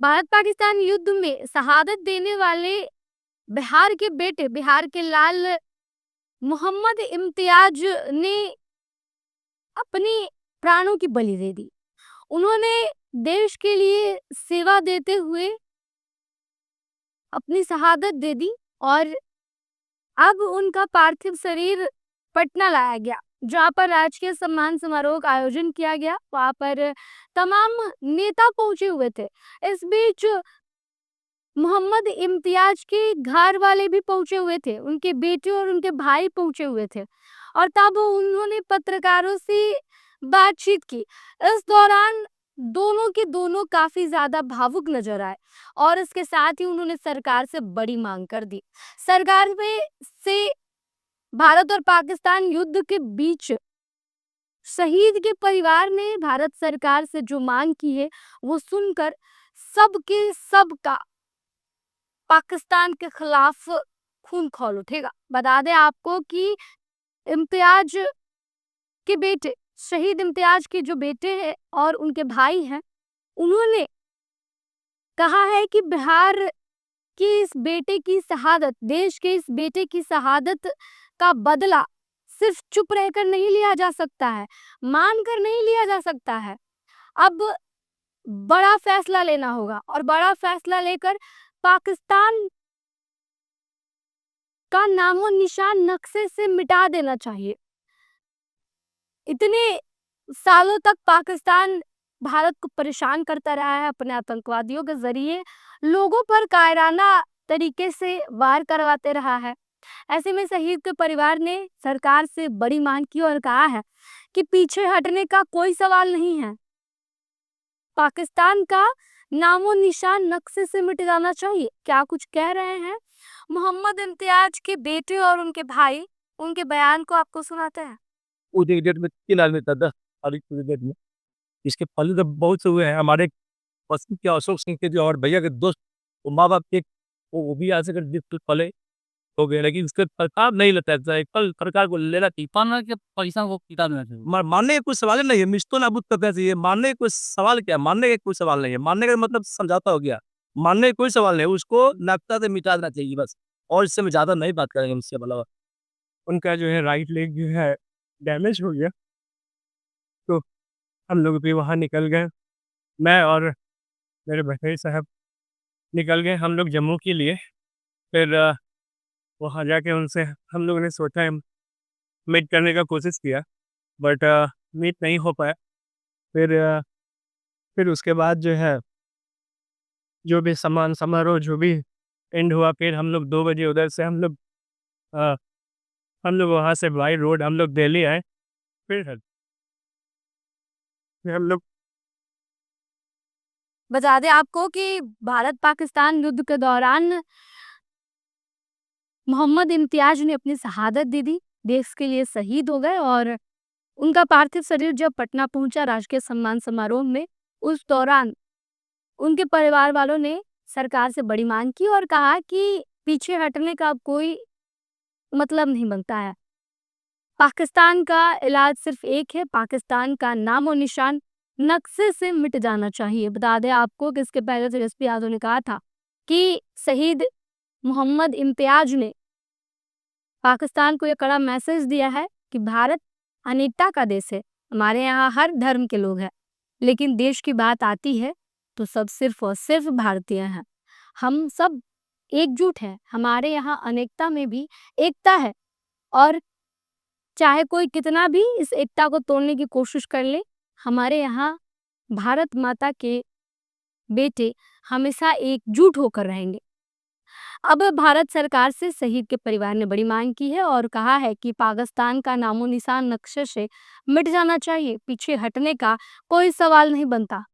भारत पाकिस्तान युद्ध में शहादत देने वाले बिहार के बेटे, बिहार के लाल मोहम्मद इम्तियाज ने अपनी प्राणों की बलि दे दी। उन्होंने देश के लिए सेवा देते हुए अपनी शहादत दे दी और अब उनका पार्थिव शरीर पटना लाया गया, जहाँ पर राजकीय सम्मान समारोह का आयोजन किया गया। वहाँ पर तमाम नेता पहुंचे हुए थे। इस बीच मोहम्मद इम्तियाज के घर वाले भी पहुंचे हुए थे, उनके बेटे और उनके भाई पहुंचे हुए थे और तब उन्होंने पत्रकारों से बातचीत की। इस दौरान दोनों के दोनों काफी ज्यादा भावुक नजर आए और इसके साथ ही उन्होंने सरकार से बड़ी मांग कर दी। सरकार में से भारत और पाकिस्तान युद्ध के बीच शहीद के परिवार ने भारत सरकार से जो मांग की है वो सुनकर सबके सबका पाकिस्तान के खिलाफ खून खौल उठेगा। बता दें आपको कि इम्तियाज के बेटे, शहीद इम्तियाज के जो बेटे हैं और उनके भाई हैं, उन्होंने कहा है कि बिहार की इस बेटे की शहादत, देश के इस बेटे की शहादत का बदला सिर्फ चुप रहकर नहीं लिया जा सकता है, मानकर नहीं लिया जा सकता है। अब बड़ा फैसला लेना होगा और बड़ा फैसला लेकर पाकिस्तान का नामो निशान नक्शे से मिटा देना चाहिए। इतने सालों तक पाकिस्तान भारत को परेशान करता रहा है, अपने आतंकवादियों के जरिए लोगों पर कायराना तरीके से वार करवाते रहा है। ऐसे में शहीद के परिवार ने सरकार से बड़ी मांग की और कहा है कि पीछे हटने का कोई सवाल नहीं है, पाकिस्तान का नामो निशान नक्शे से मिट जाना चाहिए। क्या कुछ कह रहे हैं मोहम्मद इम्तियाज के बेटे और उनके भाई, उनके बयान को आपको सुनाते हैं। उसी डेट में 3 आदमी था, 10 तारीख की डेट में। इसके पहले तो बहुत से हुए हैं हमारे पश्चिम के अशोक सिंह के जो और भैया के दोस्त, वो माँ बाप के, वो भी आज से कर 20 साल पहले हो गए, लेकिन उसके सरकार नहीं लेता है। कल सरकार को लेना चाहिए, पाना के पैसा को पिता देना चाहिए। मानने का कोई सवाल ही नहीं है। मिस्तो नाबूद करना चाहिए, मानने का कोई सवाल क्या है? मानने का कोई सवाल नहीं है। मानने का मतलब समझौता हो गया, मानने का कोई सवाल नहीं है। उसको नाकता से मिटा देना चाहिए बस। और इससे मैं ज्यादा नहीं बात करेंगे उससे अलावा। उनका जो है राइट लेग जो है डैमेज हो गया, तो हम लोग भी वहाँ निकल गए। मैं और मेरे भैया साहब निकल गए हम लोग जम्मू के लिए। फिर वहाँ जाके उनसे हम लोगों ने सोचा है, मीट करने का कोशिश किया, बट मीट नहीं हो पाया। फिर फिर उसके बाद जो है, जो भी सम्मान समारोह जो भी एंड हुआ, फिर हम लोग 2 बजे उधर से अ, हम लोग वहाँ से बाई रोड हम लोग दिल्ली आए। फिर हम लोग बता दें आपको कि भारत पाकिस्तान युद्ध के दौरान मोहम्मद इम्तियाज ने अपनी शहादत दे दी, देश के लिए शहीद हो गए और उनका पार्थिव शरीर जब पटना पहुंचा राजकीय सम्मान समारोह में, उस दौरान उनके परिवार वालों ने सरकार से बड़ी मांग की और कहा कि पीछे हटने का अब कोई मतलब नहीं बनता है। पाकिस्तान का इलाज सिर्फ एक है, पाकिस्तान का नामो निशान नक्शे से मिट जाना चाहिए। बता दें आपको कि इसके पहले तेजस्वी यादव ने कहा था कि शहीद मोहम्मद इम्तियाज ने पाकिस्तान को यह कड़ा मैसेज दिया है कि भारत अनेकता का देश है, हमारे यहाँ हर धर्म के लोग हैं, लेकिन देश की बात आती है तो सब सिर्फ और सिर्फ भारतीय हैं। हम सब एकजुट हैं, हमारे यहाँ अनेकता में भी एकता है और चाहे कोई कितना भी इस एकता को तोड़ने की कोशिश कर ले, हमारे यहाँ भारत माता के बेटे हमेशा एकजुट होकर रहेंगे। अब भारत सरकार से शहीद के परिवार ने बड़ी मांग की है और कहा है कि पाकिस्तान का नामो निशान नक्शे से मिट जाना चाहिए, पीछे हटने का कोई सवाल नहीं बनता।